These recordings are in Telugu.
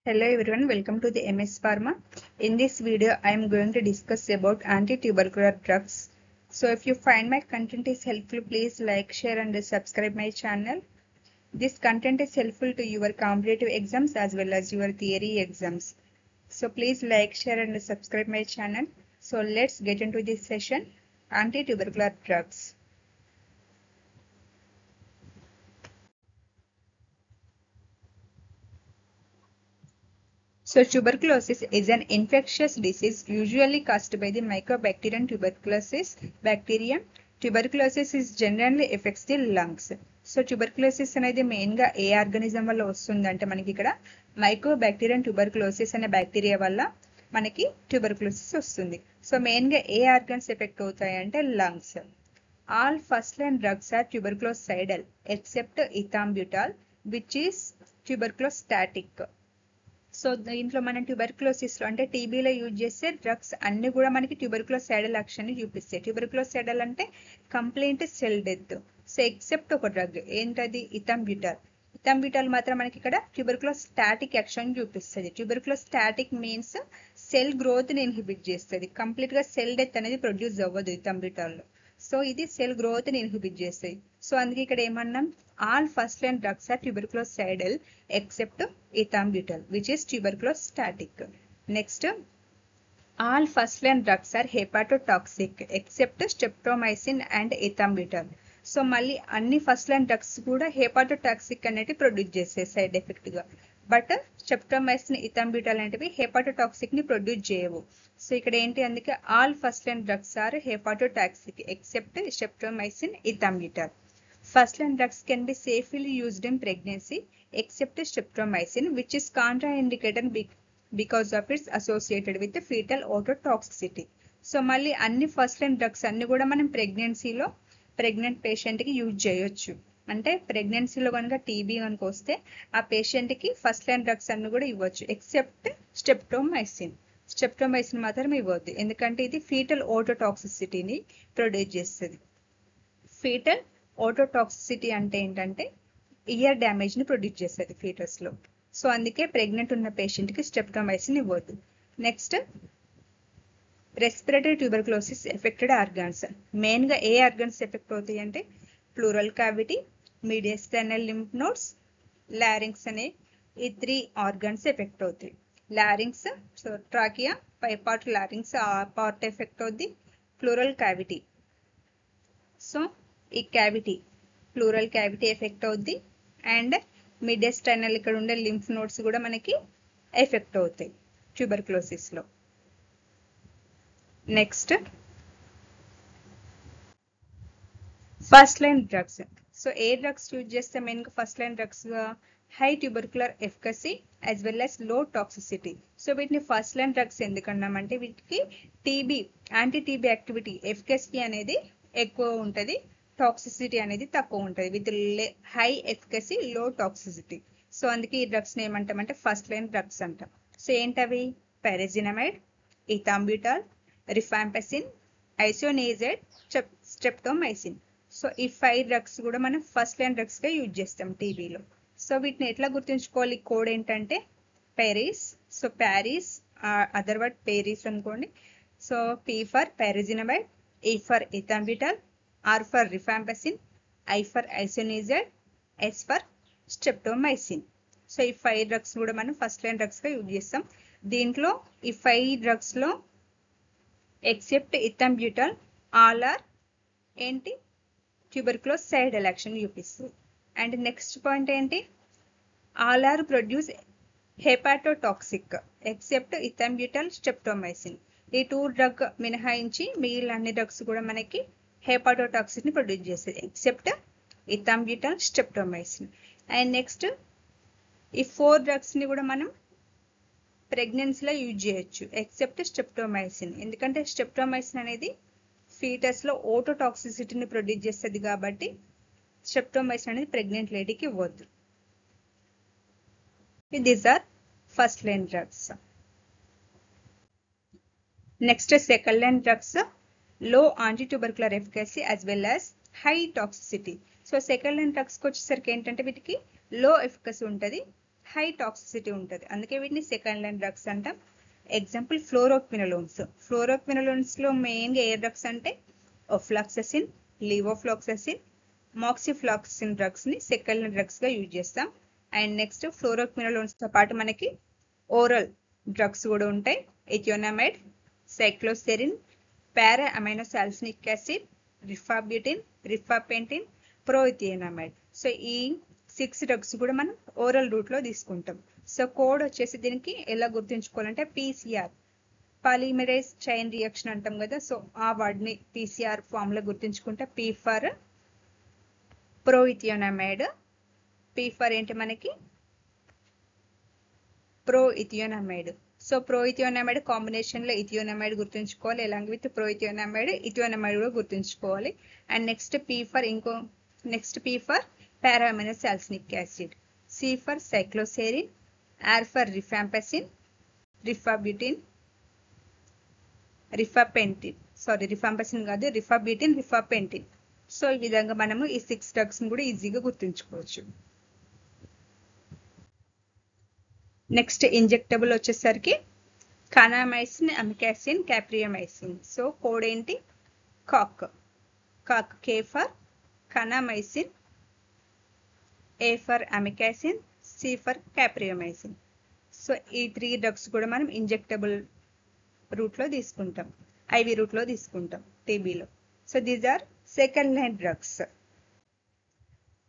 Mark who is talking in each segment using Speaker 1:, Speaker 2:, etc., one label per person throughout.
Speaker 1: Hello everyone, welcome to the MS Pharma. In this video, I am going to discuss about anti-tubercular drugs. So if you find my content is helpful, please like, share and subscribe my channel. This content is helpful to your competitive exams as well as your theory exams. So please like, share and subscribe my channel. So let's get into this session, anti-tubercular drugs. So tuberculosis is an infectious disease usually caused by the Mycobacterium tuberculosis bacterium. Tuberculosis is generally affects the lungs. So tuberculosis అనేది మెయిన్గా ఏ ఆర్గానిజం వల్ల వస్తుందంటే మనకి ఇక్కడ మైకోబాక్టీరియం ట్యూబర్క్యులోసిస్ అనే బ్యాక్టీరియా వల్ల మనకి ట్యూబర్క్యులోసిస్ వస్తుంది. సో మెయిన్గా ఏ ఆర్గన్స్ ఎఫెక్ట్ అవుతాయి అంటే lungs. All first line drugs are tuberculocidal except ethambutol which is tuberculostatic. So దీంట్లో మనం ట్యూబర్క్యులోసిస్లో అంటే టీబీలో యూజ్ చేసే డ్రగ్స్ అన్ని కూడా మనకి ట్యూబర్క్యులోసైడల్ యాక్షన్ని చూపిస్తాయి. ట్యూబర్క్యులోసైడల్ అంటే complete cell death. So except ఒక డ్రగ్ ఏంటది ఇథాంబ్యూటాల్. ఇథాంబ్యూటాల్ మాత్రం మనకి ఇక్కడ ట్యూబర్క్యులోస్టాటిక్ యాక్షన్ చూపిస్తుంది. ట్యూబర్క్యులోస్టాటిక్ మీన్స్ సెల్ గ్రోత్ని ఇన్హిబిట్ చేస్తుంది. కంప్లీట్గా సెల్ డెత్ అనేది ప్రొడ్యూస్ అవ్వదు ఇథాంబ్యూటాల్లో. సో ఇది సెల్ గ్రోత్ని ఇన్హిబిట్ చేస్తాయి. సో అందుకే ఇక్కడ ఏమన్నాం, all first line drugs are tuberculocidal except ethambutol which is tuberculostatic. Next, all first line drugs are hepatotoxic except streptomycin and ethambutol. So మళ్ళీ అన్ని ఫస్ట్ లైన్ డ్రగ్స్ కూడా హెపాటోటాక్సిక్ అనేది ప్రొడ్యూస్ చేస్తాయి సైడ్ ఎఫెక్ట్గా. బట్ స్ట్రెప్టోమైసిన్ ఇథాంబ్యూటాల్ అనేటివి హెపాటోటాక్సిక్ ని ప్రొడ్యూస్ చేయవు. సో ఇక్కడ ఏంటి, అందుకే all first line drugs are hepatotoxic except streptomycin ethambutol. First line drugs can be safely used in pregnancy except streptomycin which is contraindicated because of its associated with fetal ototoxicity. So మళ్ళీ అన్ని ఫస్ట్ లైన్ డ్రగ్స్ అన్ని కూడా మనం ప్రెగ్నెన్సీలో ప్రెగ్నెంట్ పేషెంట్కి యూజ్ చేయొచ్చు. అంటే ప్రెగ్నెన్సీలో కనుక టీబీ కనుక వస్తే ఆ పేషెంట్కి ఫస్ట్ లైన్ డ్రగ్స్ అన్ని కూడా ఇవ్వచ్చు ఎక్సెప్ట్ స్ట్రెప్టోమైసిన్. స్ట్రెప్టోమైసిన్ మాత్రం ఇవ్వద్దు, ఎందుకంటే ఇది ఫీటల్ ఓటోటాక్సిసిటీని ప్రొడ్యూస్ చేస్తుంది. ఫీటల్ ఓటోటాక్సిసిటీ అంటే ఏంటంటే ఇయర్ డ్యామేజ్ని ప్రొడ్యూస్ చేస్తుంది ఫీటస్లో. సో అందుకే ప్రెగ్నెంట్ ఉన్న పేషెంట్కి స్ట్రెప్టోమైసిన్ ఇవ్వద్దు. Next, respiratory tuberculosis affected organs. మెయిన్గా ఏ ఆర్గాన్స్ ఎఫెక్ట్ అవుతాయి అంటే pleural cavity, mediastinal lymph nodes, larynx అనే ఈ 3 ఆర్గాన్స్ ఎఫెక్ట్ అవుతాయి. లారింగ్స్, సో ట్రాకియా పై పార్ట్ లారింగ్స్ ఆ పార్ట్ ఎఫెక్ట్ అవుద్ది. ప్లూరల్ క్యావిటీ, సో ఈ క్యావిటీ ప్లూరల్ క్యావిటీ ఎఫెక్ట్ అవుద్ది. అండ్ మీడియస్టైనల్ ఇక్కడ ఉండే లింఫ్ నోడ్స్ కూడా మనకి ఎఫెక్ట్ అవుతాయి ట్యూబర్క్యులోసిస్లో. Next, first line drugs. So ఏ డ్రగ్స్ యూజ్ చేస్తే మెయిన్గా first line డ్రగ్స్గా high tubercular efficacy as well as low toxicity. So వీటిని ఫస్ట్ లైన్ డ్రగ్స్ ఎందుకన్నామంటే వీటికి TB anti TB activity efficacy అనేది ఎక్కువ ఉంటుంది, టాక్సిసిటీ అనేది తక్కువ ఉంటుంది. With high efficacy low toxicity. So అందుకే ఈ డ్రగ్స్ని ఏమంటామంటే ఫస్ట్ లైన్ డ్రగ్స్ అంటాం. సో ఏంటవి, pyrazinamide, ethambutol, rifampicin, isoniazid, streptomycin. So ఈ 5 డ్రగ్స్ కూడా మనం ఫస్ట్ లైన్ డ్రగ్స్గా యూజ్ చేస్తాం టీబీలో. సో వీటిని ఎట్లా గుర్తుంచుకోవాలి, కోడ్ ఏంటంటే పెరీస్. సో ప్యారిస్ అదర్ వర్డ్ పెరీస్ అనుకోండి. So P for pyrazinamide, E for ethambutol, R for rifampicin, I for isoniazid, S for streptomycin. So ఈ 5 డ్రగ్స్ కూడా మనం ఫస్ట్ లైన్ డ్రగ్స్గా యూజ్ చేస్తాం. దీంట్లో ఈ 5 డ్రగ్స్లో ఎక్సెప్ట్ ఇథాంబ్యూటాల్ ఆల్ ఆర్ ఏంటి ట్యూబర్క్యులోసైడల్ యాక్షన్ చూపిస్తుంది. అండ్ నెక్స్ట్ పాయింట్ ఏంటి, all are produce hepatotoxic except ethambutol, streptomycin. ఈ 2 డ్రగ్ మినహాయించి మిగిలిన అన్ని డ్రగ్స్ కూడా మనకి హెపాటోటాక్సిక్ని ప్రొడ్యూస్ చేస్తుంది except ethambutol, streptomycin. And next, ఈ 4 డ్రగ్స్ని కూడా మనం ప్రెగ్నెన్సీలో యూజ్ చేయొచ్చు ఎక్సెప్ట్ స్ట్రెప్టోమైసిన్. ఎందుకంటే స్ట్రెప్టోమైసిన్ అనేది ఫీటస్లో ఓటోటాక్సిసిటీని ప్రొడ్యూస్ చేస్తుంది కాబట్టి స్ట్రెప్టోమైసిన్ అనేది ప్రెగ్నెంట్ లేడీకి ఇవ్వద్దు. These are first line drugs. Next, second line drugs low anti tubercular efficacy as well as high toxicity. So second line డ్రగ్స్కి వచ్చేసరికి ఏంటంటే వీటికి లో ఎఫికసీ ఉంటుంది, హై టాక్సిసిటీ ఉంటుంది, అందుకే వీటిని సెకండ్ లైన్ డ్రగ్స్ అంటాం. ఎగ్జాంపుల్ ఫ్లోరోక్వినలోన్స్. ఫ్లోరోక్వినలోన్స్లో మెయిన్గా ఏ డ్రగ్స్ అంటే ఒఫ్లాక్ససిన్, లివోఫ్లాక్ససిన్, మాక్సిఫ్లాక్సిన్ డ్రగ్స్ని సెకండ్ లైన్ డ్రగ్స్గా యూజ్ చేస్తాం. అండ్ నెక్స్ట్ ఫ్లోరోక్వినలోన్స్తో పాటు మనకి ఓరల్ డ్రగ్స్ కూడా ఉంటాయి. ఎథియోనమైడ్, సైక్లోసెరిన్, పారా అమైనోసాలిసిలిక్ యాసిడ్, రిఫాబ్యూటిన్, రిఫాపెంటిన్, ప్రోఇథియోనమైడ్. సో ఈ 6 డ్రగ్స్ కూడా మనం ఓరల్ రూట్లో తీసుకుంటాం. సో కోడ్ వచ్చేసి దీనికి ఎలా గుర్తుంచుకోవాలంటే పీసీఆర్, పాలిమరేస్ చైన్ రియాక్షన్ అంటాం కదా. సో ఆ వర్డ్ని పీసీఆర్ ఫామ్లో గుర్తుంచుకుంటే పీ ఫర్ ప్రోఇథియోనమైడ్, పీ ఫర్ ఏంటి మనకి ప్రోఇథియోనమైడ్. సో ప్రోఇథియోనమైడ్ కాంబినేషన్లో ఇథియోనమైడ్ గుర్తుంచుకోవాలి, ఎలాంగ్ విత్ ప్రోఇథియోనమైడ్ ఇథియోనమైడ్ కూడా గుర్తుంచుకోవాలి. And next P for para aminosalicylic acid, C for cycloserine, R for rifampicin, rifabutin, rifampicin కాదు రిఫాబ్యూటిన్, రిఫాపెంటిన్. సో ఈ విధంగా మనము ఈ 6 డ్రగ్స్ని కూడా ఈజీగా గుర్తుంచుకోవచ్చు. నెక్స్ట్ ఇంజెక్టబుల్ వచ్చేసరికి కనామైసిన్, అమికాసిన్, క్యాప్రియామైసిన్. సో కోడ్ ఏంటి కాక్, K for kanamycin, A for amikacin, C for capreomycin. So ఈ 3 డ్రగ్స్ కూడా మనం ఇంజెక్టబుల్ రూట్లో తీసుకుంటాం, ఐవి రూట్లో తీసుకుంటాం టీబీలో. So these are second line drugs.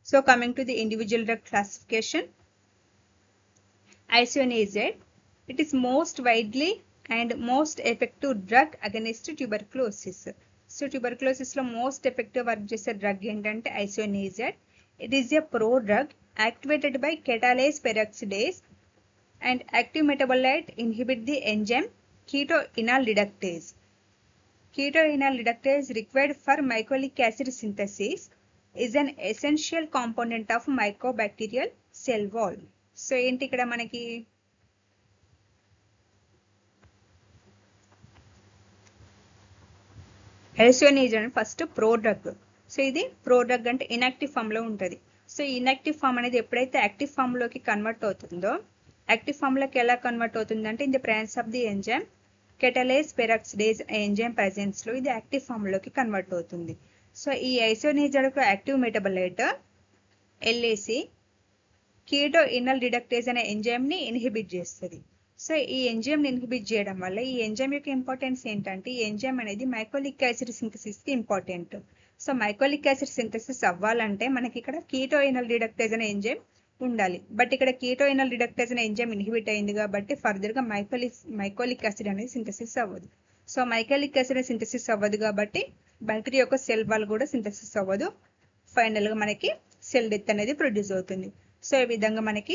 Speaker 1: So coming to the individual drug classification. Isoniazid, it is most widely and most effective drug against tuberculosis. So tuberculosis లో most effective వర్క్ చేసే డ్రగ్ ఏంటంటే isoniazid. It is a pro drug activated by catalase peroxidase and active metabolite inhibit the enzyme ketoenol reductase. Ketoenol reductase required for mycolic acid synthesis is an essential component of mycobacterial cell wall. So ఏంటి ఇక్కడ మనకి isoniazid first pro drug. So ఇది ప్రో డ్రగ్ అంటే ఇన్యాక్టివ్ ఫామ్ లో ఉంటుంది. సో ఈ ఇన్యాక్టివ్ ఫామ్ అనేది ఎప్పుడైతే యాక్టివ్ ఫామ్ లోకి కన్వర్ట్ అవుతుందో, యాక్టివ్ ఫామ్ లోకి ఎలా కన్వర్ట్ అవుతుందంటే in the presence of the enzyme catalase peroxidase enzyme presence లో ఇది యాక్టివ్ ఫామ్ లోకి కన్వర్ట్ అవుతుంది. సో ఈ isoniazid active metabolite LAC keto enol reductase అనే ఎంజైమ్ని ఇన్హిబిట్ చేస్తుంది. సో ఈ ఎంజైమ్ని ఇన్హిబిట్ చేయడం వల్ల ఈ ఎంజైమ్ యొక్క ఇంపార్టెన్స్ ఏంటంటే ఈ ఎంజైమ్ అనేది మైకోలిక్ యాసిడ్ సింథసిస్కి important. So mycolic acid synthesis అవ్వాలంటే మనకి ఇక్కడ కీటోఇనల్ రిడక్టేజ్ అనే ఎంజైమ్ ఉండాలి. బట్ ఇక్కడ కీటోఇనల్ రిడక్టేజ్ అనే ఎంజైమ్ ఇన్హిబిట్ అయింది కాబట్టి ఫర్దర్గా మైకోలిక్ యాసిడ్ అనేది సింథసిస్ అవ్వదు. సో మైకోలిక్ యాసిడ్ సింథసిస్ అవ్వదు కాబట్టి బ్యాక్టీరియా యొక్క సెల్ వాల్ కూడా సింథసిస్ అవ్వదు. ఫైనల్గా మనకి సెల్ డెత్ అనేది ప్రొడ్యూస్ అవుతుంది. సో ఈ విధంగా మనకి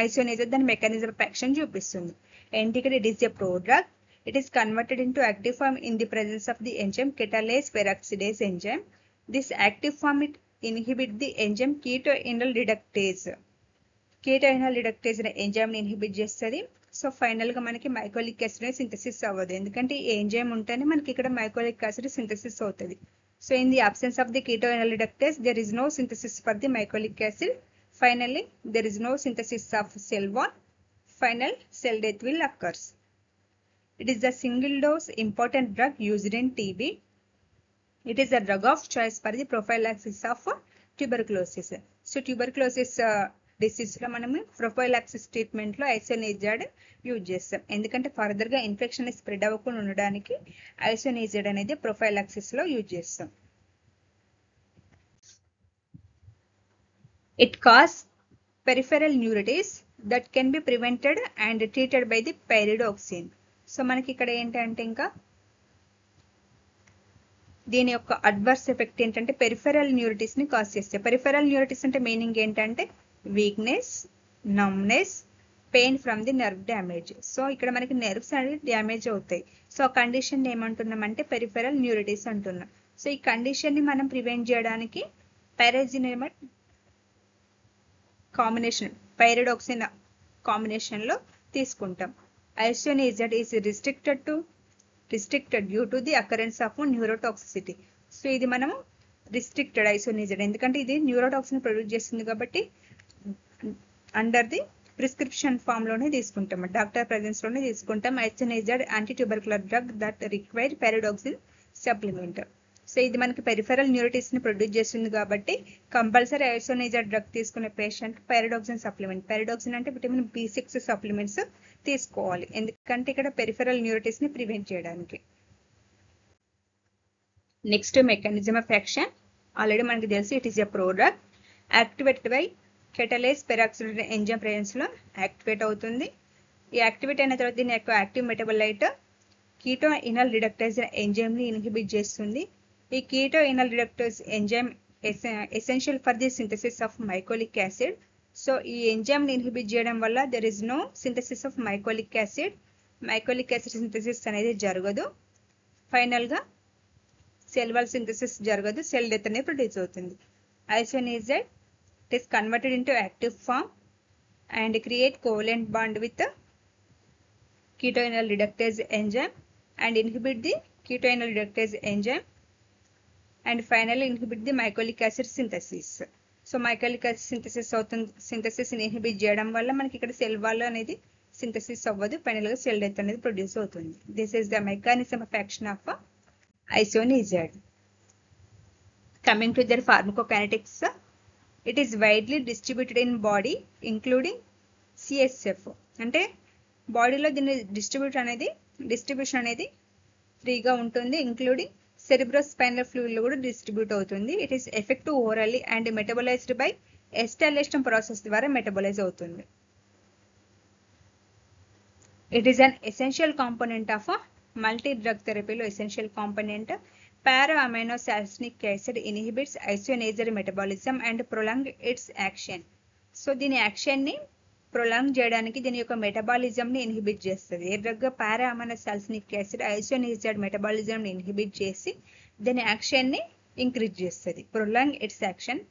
Speaker 1: ఐసోనియాజిడ్ దాని మెకానిజం ఆఫ్ యాక్షన్ చూపిస్తుంది. ఏంటి ఇక్కడ it is a pro drug. It is converted into active form in the presence of the enzyme catalase peroxidase enzyme. This active form it inhibit the enzyme keto enol reductase. Keto enol reductase అనే ఎంజైమ్ని ఇన్హిబిట్ చేస్తుంది. సో ఫైనల్గా మనకి మైకోలిక్ యాసిడ్ సింథసిస్ అవ్వదు, ఎందుకంటే ఈ ఎంజైమ్ ఉంటేనే మనకి ఇక్కడ మైకోలిక్ యాసిడ్ సింథసిస్ అవుతుంది. So in the absence of the ketoenol reductase, there is no synthesis for the mycolic acid. Finally, there is no synthesis of cell wall. Final cell death will occur. It is a single dose important drug used in TB. It is a drug of choice for the prophylaxis of tuberculosis. So tuberculosis disease లో మనము ప్రొఫైలాక్సిస్ ట్రీట్మెంట్ లో ఐసోనియాజిడ్ యూజ్ చేస్తాం, ఎందుకంటే ఫర్దర్ గా ఇన్ఫెక్షన్ స్ప్రెడ్ అవ్వకుండా ఉండడానికి ఐసోనియాజిడ్ అనేది ప్రొఫైలాక్సిస్ లో యూజ్ చేస్తాం. It cause peripheral neuritis that can be prevented and treated by the pyridoxine. So మనకి ఇక్కడ ఏంటంటే ఇంకా దీని యొక్క అడ్వర్స్ ఎఫెక్ట్ ఏంటంటే పెరిఫెరల్ న్యూరిటిస్ ని కాజ్ చేస్తాయి. పెరిఫెరల్ న్యూరిటిస్ అంటే మీనింగ్ ఏంటంటే weakness, numbness, pain from the nerve damage. So ఇక్కడ మనకి నర్వ్స్ అనేది డ్యామేజ్ అవుతాయి. సో ఆ కండిషన్ ఏమంటున్నామంటే పెరిఫెరల్ న్యూరిటిస్ అంటున్నాం. సో ఈ కండిషన్ ని మనం ప్రివెంట్ చేయడానికి పైరాజినేమడ్ కాంబినేషన్, పైరిడోక్సిన్ కాంబినేషన్ లో తీసుకుంటాం. Isoniazid is restricted due to the occurrence of neurotoxicity. So ఇది మనము రిస్ట్రిక్టెడ్ ఐసోనియాజిడ్, ఎందుకంటే ఇది న్యూరోటాక్సిన్ ప్రొడ్యూస్ చేస్తుంది కాబట్టి అండర్ ది ప్రిస్క్రిప్షన్ ఫామ్ లోనే తీసుకుంటాం, డాక్టర్ ప్రెజెన్స్ లోనే తీసుకుంటాం. Isoniazid anti tubercular drug that require pyridoxine supplement. So ఇది మనకి పెరిఫెరల్ న్యూరిటిస్ ని ప్రొడ్యూస్ చేస్తుంది కాబట్టి కంపల్సరీ ఐసోనేజర్ డ్రగ్ తీసుకునే పేషెంట్ పారాడాక్సిన్ సప్లిమెంట్, పారాడాక్సిన్ అంటే విటమిన్ B6 సప్లిమెంట్స్ తీసుకోవాలి, ఎందుకంటే ఇక్కడ పెరిఫెరల్ న్యూరిటిస్ ని ప్రివెంట్ చేయడానికి. Next mechanism of action already మనకి తెలుసు, it is a prodrug activated by catalase peroxidase enzyme presence లో యాక్టివేట్ అవుతుంది. ఈ యాక్టివేట్ అయిన తర్వాత దీని యొక్క active metabolite keto enol reductase enzyme ని ఇన్హిబిట్ చేస్తుంది. ఈ keto enol reductase enzyme essential for the synthesis of mycolic acid. So ఈ ఎంజైమ్ ని ఇన్హిబిట్ చేయడం వల్ల there is no synthesis of mycolic acid, mycolic acid synthesis అనేది జరగదు. ఫైనల్ గా సెల్ వాల్ సింథసిస్ జరగదు, సెల్ డెత్ అనేది ప్రొడ్యూస్ అవుతుంది. Isoniazid it is converted into active form and create covalent bond with the ketoenol reductase enzyme and inhibit the ketoenol reductase enzyme and finally inhibit the mycolic acid synthesis. So mycolic acid synthesis అవుతుంది, సింథసిస్ ని ఇన్హిబిట్ చేయడం వల్ల మనకి ఇక్కడ సెల్ వాల్ అనేది సింథసిస్ అవ్వదు, ఫైనల్ గా సెల్ డెత్ అనేది ప్రొడ్యూస్ అవుతుంది. This is the mechanism of action of isoniazid. Coming to the pharmacokinetics, it is widely distributed in body including CSF. అంటే బాడీలో దీని డిస్ట్రిబ్యూషన్ అనేది ఫ్రీగా ఉంటుంది, ఇంక్లూడింగ్ సెరిబ్రోస్పైనల్ ఫ్లూయిడ్ లో కూడా డిస్ట్రిబ్యూట్ అవుతుంది. It is effective orally and metabolized by established process ద్వారా మెటబలైజ్ అవుతుంది. It is an essential component of multi drug థెరపీలో essential component. Para-aminosalsinic acid inhibits isonager metabolism and prolong its action. So దీని యాక్షన్ ని ప్రొలాంగ్ చేయడానికి దీని యొక్క మెటబాలిజం ని ఇన్హిబిట్ చేస్తుంది. ఏ drug? Para aminosalicylic acid isoniazid metabolism ని ఇన్హిబిట్ చేసి దీని యాక్షన్ ని ఇంక్రీజ్ చేస్తుంది, prolong its action.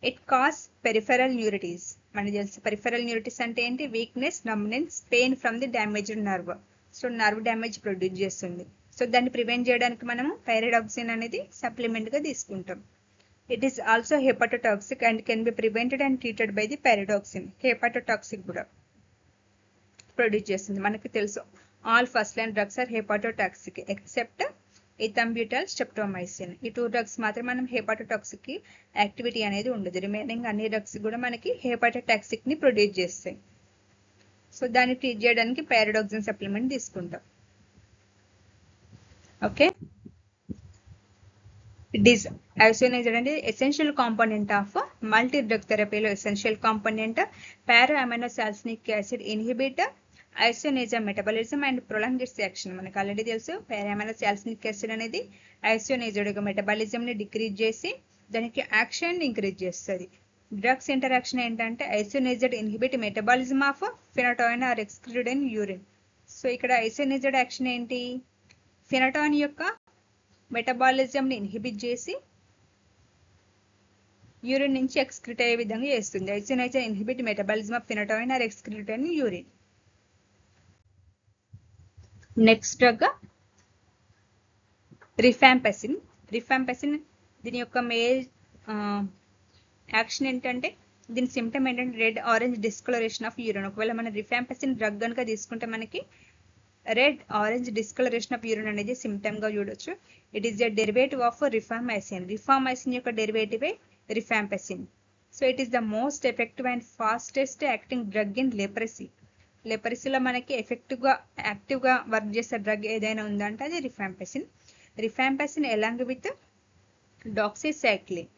Speaker 1: It cause peripheral neuritis. మనకి తెలుసు పెరిఫెరల్ న్యూరిటీస్ అంటే ఏంటి? Weakness, numbness, pain from the damaged nerve. So nerve damage produce చేస్తుంది. సో దాన్ని ప్రివెంట్ చేయడానికి మనము పారాడాక్సిన్ అనేది సప్లిమెంట్ గా తీసుకుంటాం. It is also hepatotoxic and can be prevented and treated by the pyridoxine. Hepatotoxic కూడా ప్రొడ్యూస్ చేస్తుంది. మనకి తెలుసు all first line drugs are hepatotoxic except ethambutol, streptomycin. ఈ 2 డ్రగ్స్ మాత్రం మనం హెపటోటాక్సిక్ కి యాక్టివిటీ అనేది ఉండదు. రిమైనింగ్ అన్ని డ్రగ్స్ కూడా మనకి హెపటోటాక్సిక్ ని ప్రొడ్యూస్ చేస్తాయి. సో దాన్ని ట్రీట్ చేయడానికి పారాడాక్సిన్ సప్లిమెంట్ తీసుకుంటాం. ఓకే, ఇట్ ఈస్ ఐసోనేజర్ అంటే essential component of multi drug థెరపీలో essential component. Para aminosalicylic acid inhibit isoniazid metabolism and prolong its action. మనకు ఆల్రెడీ తెలుసు పారాఅమైనోసాల్సినిక్ యాసిడ్ అనేది ఐసోనేజర్ యొక్క మెటబాలిజం ని డిక్రీజ్ చేసి దానికి యాక్షన్ ఇంక్రీజ్ చేస్తుంది. డ్రగ్స్ ఇంటరాక్షన్ ఏంటంటే isoniazid inhibit metabolism of phenytoin are excreted in urine. So ఇక్కడ ఐసోనేజర్ యాక్షన్ ఏంటి? ఫినటోయిన్ యొక్క మెటబాలిజం ని ఇన్హిబిట్ చేసి యూరిన్ నుంచి ఎక్స్క్రీట్ అయ్యే విధంగా చేస్తుంది. Isoniazid inhibit metabolism of phenytoin are excreted in urine. Next drug rifampicin. Rifampicin దీని యొక్క యాక్షన్ ఏంటంటే దీని సిమ్టమ్ ఏంటంటే red orange discolouration of urine. ఒకవేళ మన రిఫాంపసిన్ డ్రగ్ కనుక తీసుకుంటే మనకి red orange discolouration of urine అనేది సిమ్టమ్ గా చూడొచ్చు. It is a derivative of rifampicin. Rifampicin యొక్క డెరివేటివే rifampicin. So it is the most effective and fastest acting drug in leprosy. లెప్రసీలో మనకి యాక్టివ్ గా వర్క్ చేసే డ్రగ్ ఏదైనా ఉందంటే అది rifampicin. Rifampicin along with doxycycline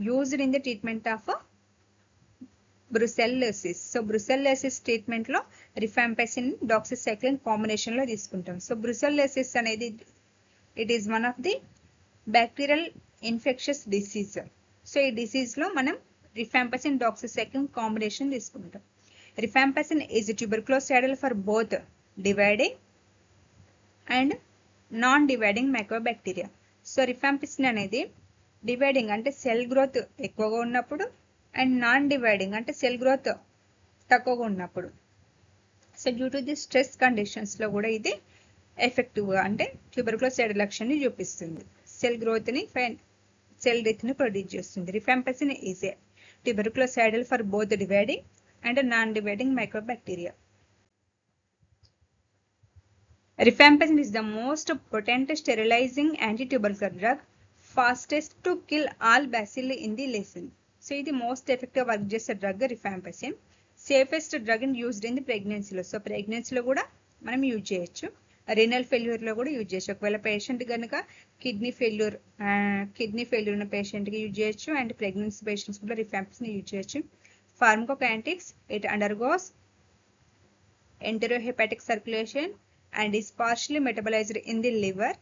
Speaker 1: used in the treatment of brucellosis. So brucellosis treatment లో రిఫాంపసిన్ డాక్సిసైక్లిన్ కాంబినేషన్ లో తీసుకుంటాం. సో బ్రుసెల్లోసిస్ అనేది it is one of the bacterial infectious disease. So ఈ డిసీజ్ లో మనం రిఫాంపసిన్ డాక్సిసైక్లిన్ కాంబినేషన్ తీసుకుంటాం. Rifampicin is tuberculocidal for both dividing and non dividing microbacteria. So rifampicin అనేది డివైడింగ్ అంటే సెల్ గ్రోత్ ఎక్కువగా ఉన్నప్పుడు అండ్ నాన్ డివైడింగ్ అంటే సెల్ గ్రోత్ తక్కువగా ఉన్నప్పుడు. So due to the stress conditions లో కూడా ఇది ఎఫెక్టివ్ గా అంటే ట్యూబర్క్లోసైడల్ లక్షణాన్ని చూపిస్తుంది. సెల్ గ్రోత్ ని సెల్ డెత్ ని ప్రొడ్యూస్ చేస్తుంది. Rifampicin is a tuberculocidal for both dividing and non-dividing microbacteria. Rifampicin is the most potent sterilizing anti-tubercular drug, fastest to kill all bacilli in the lesion. So ఇది మోస్ట్ ఎఫెక్టివ్ వర్క్ చేసే drug rifampicin. Safest drug used in the ప్రెగ్నెన్సీలో. సో ప్రెగ్నెన్సీలో కూడా మనం యూజ్ చేయొచ్చు. రీనల్ ఫెయిల్యూర్లో కూడా యూజ్ చేయొచ్చు. ఒకవేళ పేషెంట్ కనుక కిడ్నీ ఫెయిల్యూర్ ఉన్న పేషెంట్కి యూజ్ చేయొచ్చు. అండ్ ప్రెగ్నెన్సీ పేషెంట్స్ కూడా రిఫాంపసిన్ యూజ్ చేయొచ్చు. Pharmacokinetics, it undergoes enterohepatic circulation and is partially metabolized in the liver.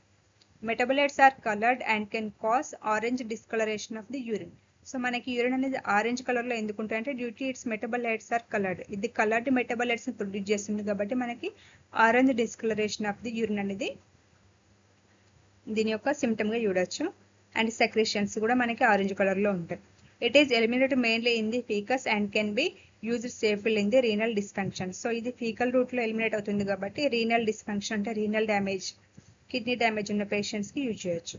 Speaker 1: Metabolites are colored and can cause orange discoloration of the urine. So మనకి యూరిన్ అనేది ఆరెంజ్ కలర్లో ఎందుకు ఉంటాయంటే due to its metabolites are coloured. ఇది కలర్డ్ మెటబలైట్స్ని ప్రొడ్యూస్ చేస్తుంది కాబట్టి మనకి orange discolouration of the urine అనేది దీని యొక్క సిమ్టమ్గా చూడొచ్చు. అండ్ సెక్రేషన్స్ కూడా మనకి ఆరెంజ్ కలర్లో ఉంటాయి. It is eliminated mainly in the faeces and can be used safely in the renal dysfunction. So ఇది ఫీకల్ రూట్లో ఎలిమినేట్ అవుతుంది కాబట్టి రీనల్ డిస్ఫంక్షన్ అంటే రీనల్ డ్యామేజ్, కిడ్నీ డ్యామేజ్ ఉన్న పేషెంట్స్కి యూజ్ చేయొచ్చు.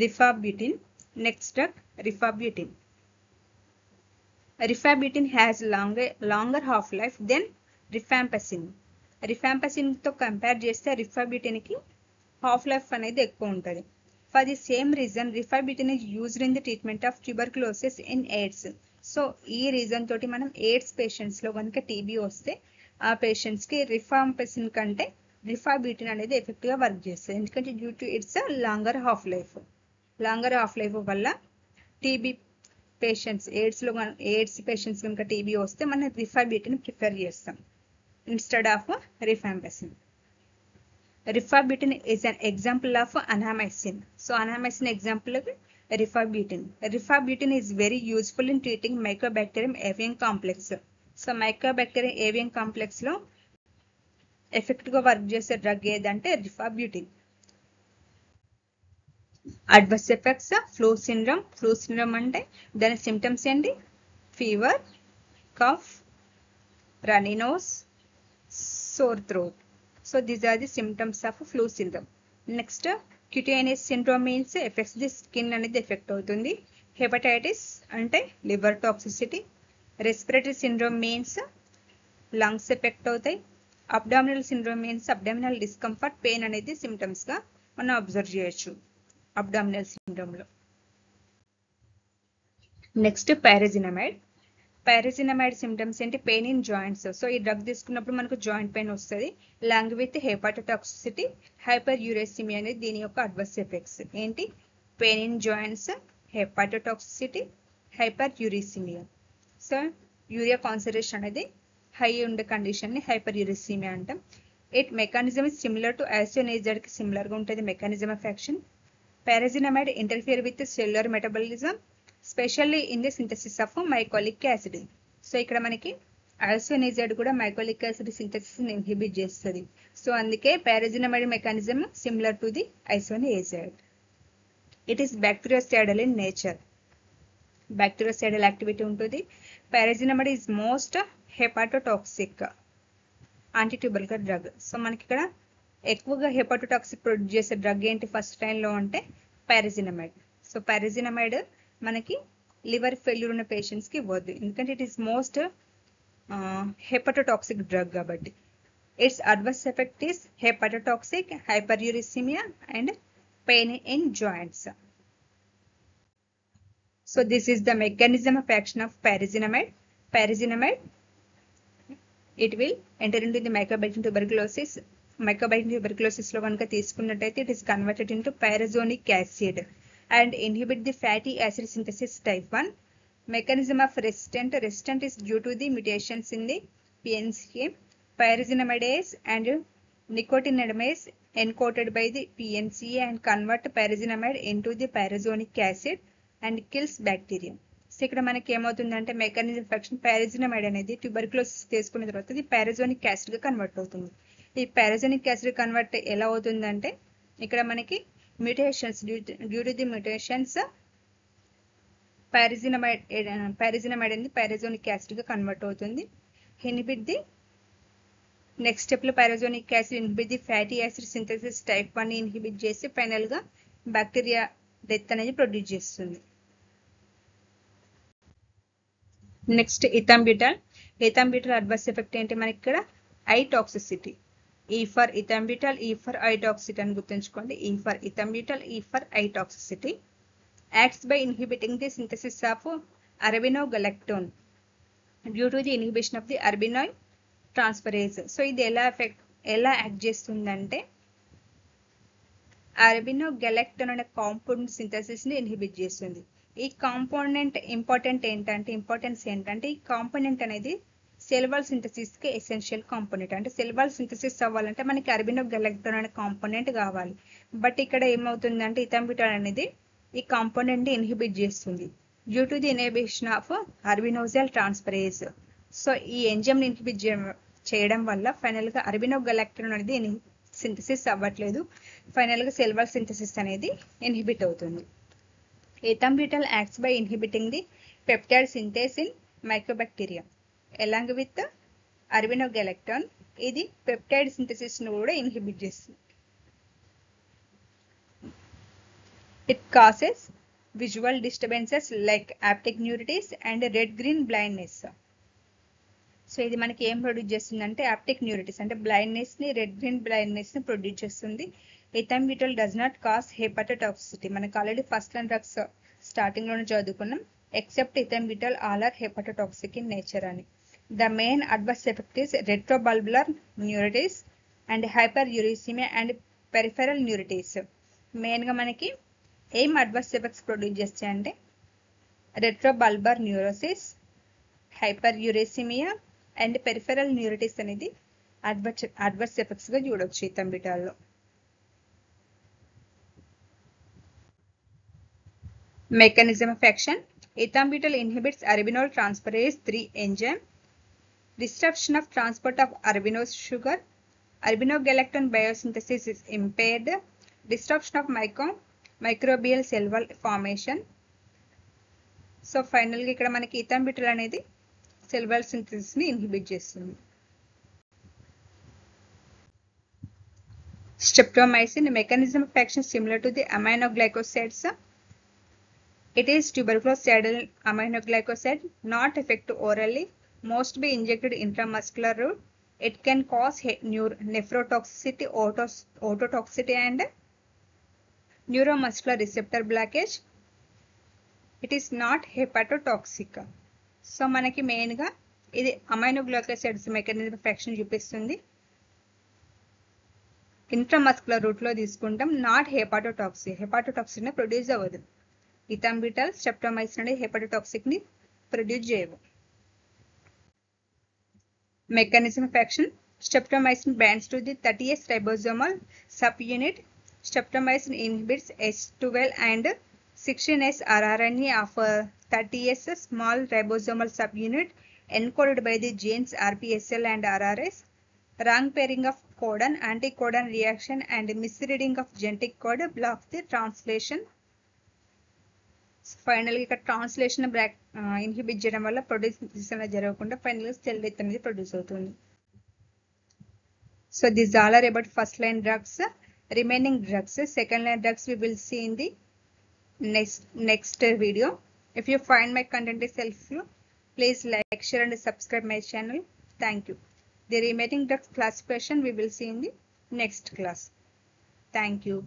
Speaker 1: Rifabutin. Next drug rifabutin. Rifabutin has longer half life than rifampicin. రిఫాంపసిన్తో కంపేర్ చేస్తే రిఫాబ్యూటిన్కి హాఫ్ లైఫ్ అనేది ఎక్కువ ఉంటుంది. For the same reason rifabutin is used in the treatment of tuberculosis in AIDS. So ఈ రీజన్ తోటి మనం ఎయిడ్స్ పేషెంట్స్లో కనుక టీబీ వస్తే ఆ పేషెంట్స్కి రిఫాంపసిన్ కంటే రిఫాబ్యూటిన్ అనేది ఎఫెక్ట్గా వర్క్ చేస్తుంది. ఎందుకంటే due to it's longer half life వల్ల టీబీ పేషెంట్స్ ఎయిడ్స్ పేషెంట్స్ కనుక టీబీ వస్తే మనం రిఫాబ్యూటిన్ ప్రిఫర్ చేస్తాం instead of rifampicin. Rifabutin is an example of anamycin. So anamycin example of rifabutin. Rifabutin is very useful in treating Mycobacterium avium complex. So Mycobacterium avium complex లో ఎఫెక్ట్గా వర్క్ చేసే డ్రగ్ ఏదంటే rifabutin. Adverse effects flu syndrome అంటే దాని సిమ్టమ్స్ ఏంటి? Fever, cough, runny nose, sore throat. So these are the symptoms of flu syndrome. Next, cutaneous syndrome means affects the skin అనేది ఎఫెక్ట్ అవుతుంది. హెపటైటిస్ అంటే liver toxicity. Respiratory syndrome means lungs affect అవుతాయి. Abdominal syndrome means abdominal discomfort, pain అనేది సిమ్టమ్స్గా మనం అబ్జర్వ్ చేయొచ్చు అబ్డామినల్ సిండ్రోమ్లో. Next pyrazinamide. పైరజినమైడ్ సిమ్టమ్స్ ఏంటి? Pain in joints. సో ఈ డ్రగ్ తీసుకున్నప్పుడు మనకు జాయింట్ పెయిన్ వస్తుంది. Long with hepatotoxicity, hyperuricemia అనేది దీని యొక్క అడ్వర్స్ ఎఫెక్ట్స్ ఏంటి? Pain in joints, hepatotoxicity, hyperuricemia. So urea concentration అనేది హై ఉండే కండిషన్ని హైపర్ యూరేసిమియా అంటాం. It mechanism is similar to ఐసోనేజర్కి సిమిలర్గా ఉంటుంది mechanism of action. Pyrazinamide interfere with cellular metabolism specially in the synthesis of mycolic acid. So ఇక్కడ మనకి ఐసోనేజైడ్ కూడా మైకోలిక్ యాసిడ్ సింథసిస్ ఇన్హిబిట్ చేస్తుంది. సో అందుకే pyrazinamide mechanism similar to the isoniazid. It is bactericidal in nature. Bactericidal activity ఉంటుంది. Pyrazinamide is most hepatotoxic antitubercular drug. So మనకి ఇక్కడ ఎక్కువగా హెపాటోటాక్సిక్ ప్రొడ్యూస్ చేసే డ్రగ్ ఏంటి ఫస్ట్ లైన్లో అంటే పైరజినమైడ్. సో పైరజినమైడ్ మనకి లివర్ ఫెయిల్యూర్ ఉన్న పేషెంట్స్కి ఇవ్వద్దు, ఎందుకంటే it is most hepatotoxic drug కాబట్టి. Its adverse effect is hepatotoxic, hyperuricemia and pain in joints. So this is the mechanism of action of pyrazinamide. Pyrazinamide, it will enter into the Mycobacterium tuberculosis. Mycobacterium tuberculosis లో కనుక తీసుకున్నట్టయితే it is converted into pyrazonic acid and inhibit the fatty acid synthesis type 1. Mechanism of resistant is due to the mutations in the PNCA. Pyrazinamidase and nicotinamidase encoded by the PNCA and convert pyrazinamide into the pyrazonic acid and kills bacteria. So ఇక్కడ మనకి ఏమవుతుందంటే మెకానిజం యాక్షన్ పైరజినమైడ్ అనేది ట్యూబర్క్యులోసిస్ తీసుకున్న తర్వాత ఇది పైరజోనిక్ యాసిడ్గా కన్వర్ట్ అవుతుంది. ఈ పైరజోనిక్ యాసిడ్ కన్వర్ట్ ఎలా అవుతుందంటే ఇక్కడ మనకి mutations due to the mutations pyrazinamide అనేది పైరజోనిక్ యాసిడ్గా కన్వర్ట్ అవుతుంది. ఇన్హిబిట్ ది నెక్స్ట్ స్టెప్లో pyrazinoic acid inhibit the fatty acid synthesis type 1 inhibit చేసి ఫైనల్గా బ్యాక్టీరియా డెత్ అనేది ప్రొడ్యూస్ చేస్తుంది. Next ethambutol. Ethambutol adverse effect ఏంటి మనకి ఇక్కడ? Eye toxicity. E for ethambutol, E for I toxicity అని గుర్తుంచుకోండి. ఈ for ethambutol, E for eye toxicity. Acts by inhibiting the synthesis of arabinogalactan due to the inhibition of the arabinosyl transferase. So ఇది ఎలా యాక్ట్ చేస్తుందంటే అరబినోగలెక్టోన్ అనే కాంపౌండ్ సింథసిస్ ని ఇన్హిబిట్ చేస్తుంది. ఈ కాంపోనెంట్ ఇంపార్టెన్స్ ఏంటంటే ఈ కాంపోనెంట్ అనేది సెల్ వాల్ సింథసిస్ కి ఎసెన్షియల్ కాంపోనెంట్. అంటే సెల్ వాల్ సింథసిస్ అవ్వాలంటే మనకి అరబినోగలెక్టోన్ అనే కాంపోనెంట్ కావాలి. బట్ ఇక్కడ ఏమవుతుందంటే ఇథంబ్యూటాల్ అనేది ఈ కాంపోనెంట్ ని ఇన్హిబిట్ చేస్తుంది due to the inhibition of arabinosyl transferase. So ఈ ఎంజైమ్ ని ఇన్హిబిట్ చేయడం వల్ల ఫైనల్ గా అరబినోగలెక్టోన్ అనేది సింథసిస్ అవ్వట్లేదు. ఫైనల్ గా సెల్ వాల్ సింథసిస్ అనేది ఇన్హిబిట్ అవుతుంది. Ethambutol acts by inhibiting the peptide synthase in mycobacteria along with arabinogalactan. ఇది పెప్టైడ్ సింథసిస్ ను కూడా ఇన్హిబిట్ చేస్తుంది. It causes visual disturbances like optic neuritis and red green blindness. So ఇది మనకి ఏం ప్రొడ్యూస్ చేస్తుందంటే ఆప్టిక్ న్యూరిటీస్ అంటే బ్లైండ్నెస్ ని, రెడ్ గ్రీన్ బ్లైండ్నెస్ ని ప్రొడ్యూస్ చేస్తుంది. Ethambutol does not cause hepatotoxicity. మనకి already first line drugs starting లోనే చదువుకున్నాం. Except ethambutol all are hepatotoxic in nature అని. The main adverse effect is retrobulbar neuritis and hyperuricemia and peripheral neuritis. Main గా మనకి ఏం అడ్వర్స్ ఎఫెక్ట్స్ ప్రొడ్యూస్ చేస్తాయంటే retrobulbar neurosis, hyperuricemia and peripheral neuritis అనేది అడ్వర్స్ ఎఫెక్ట్స్ గా చూడొచ్చు ఇథంబ్యూటాల్లో. Mechanism of action. Ethambutol inhibits arabinosyl transferase 3 enzyme. Disruption of transport of arbinose sugar. Arbinogalactone biosynthesis is impaired. Disruption of microbial cell wall formation. So ఫైనల్గా ఇక్కడ మనకి ఇథంబ్యూటాల్ అనేది సెల్ వాల్ సింథసిస్ ని ఇన్హిబిట్ చేస్తుంది. Streptomycin mechanism of action similar to the aminoglycosides. It is tuberculosidal aminoglycoside, not effective orally, must be injected intramuscular route. It can cause nephrotoxicity, ototoxicity and neuromuscular receptor blockage. It is not hepatotoxic. So మనకి మెయిన్ గా ఇది అమైనోగ్లైకోసైడ్స్ మెకానిజం ఆఫ్ యాక్షన్ చూపిస్తుంది. ఇంట్రామస్కులర్ రూట్ లో తీసుకుంటాం. నాట్ హెపాటోటాక్సిక్ ని ప్రొడ్యూస్ అవ్వదు. ఇథంబ్యూటాల్, స్ట్రెప్టోమైసిన్ అనేది హెపాటోటాక్సిక్ ని ప్రొడ్యూస్ చేయవు. Mechanism of action. Streptomycin binds to the 30S ribosomal subunit. Streptomycin inhibits S12 and 16S rRNA of 30S small ribosomal subunit encoded by the genes RPSL and RRS. Wrong pairing of codon, anticodon reaction and misreading of genetic code blocks the translation. Final గా ఇక్కడ ట్రాన్స్లేషన్ ఇన్హిబిట్ చేయడం వల్ల ప్రొడ్యూస్ అనేది జరగకుండా ఫైనల్ గా సెల్ డెత్ అనేది ప్రొడ్యూస్ అవుతుంది. So this all are about first line drugs. Remaining drugs, second line drugs we will see in the next video. If you find my content is helpful, please like, share and subscribe my channel. Thank you. The remaining drugs classification we will see in the next class. Thank you.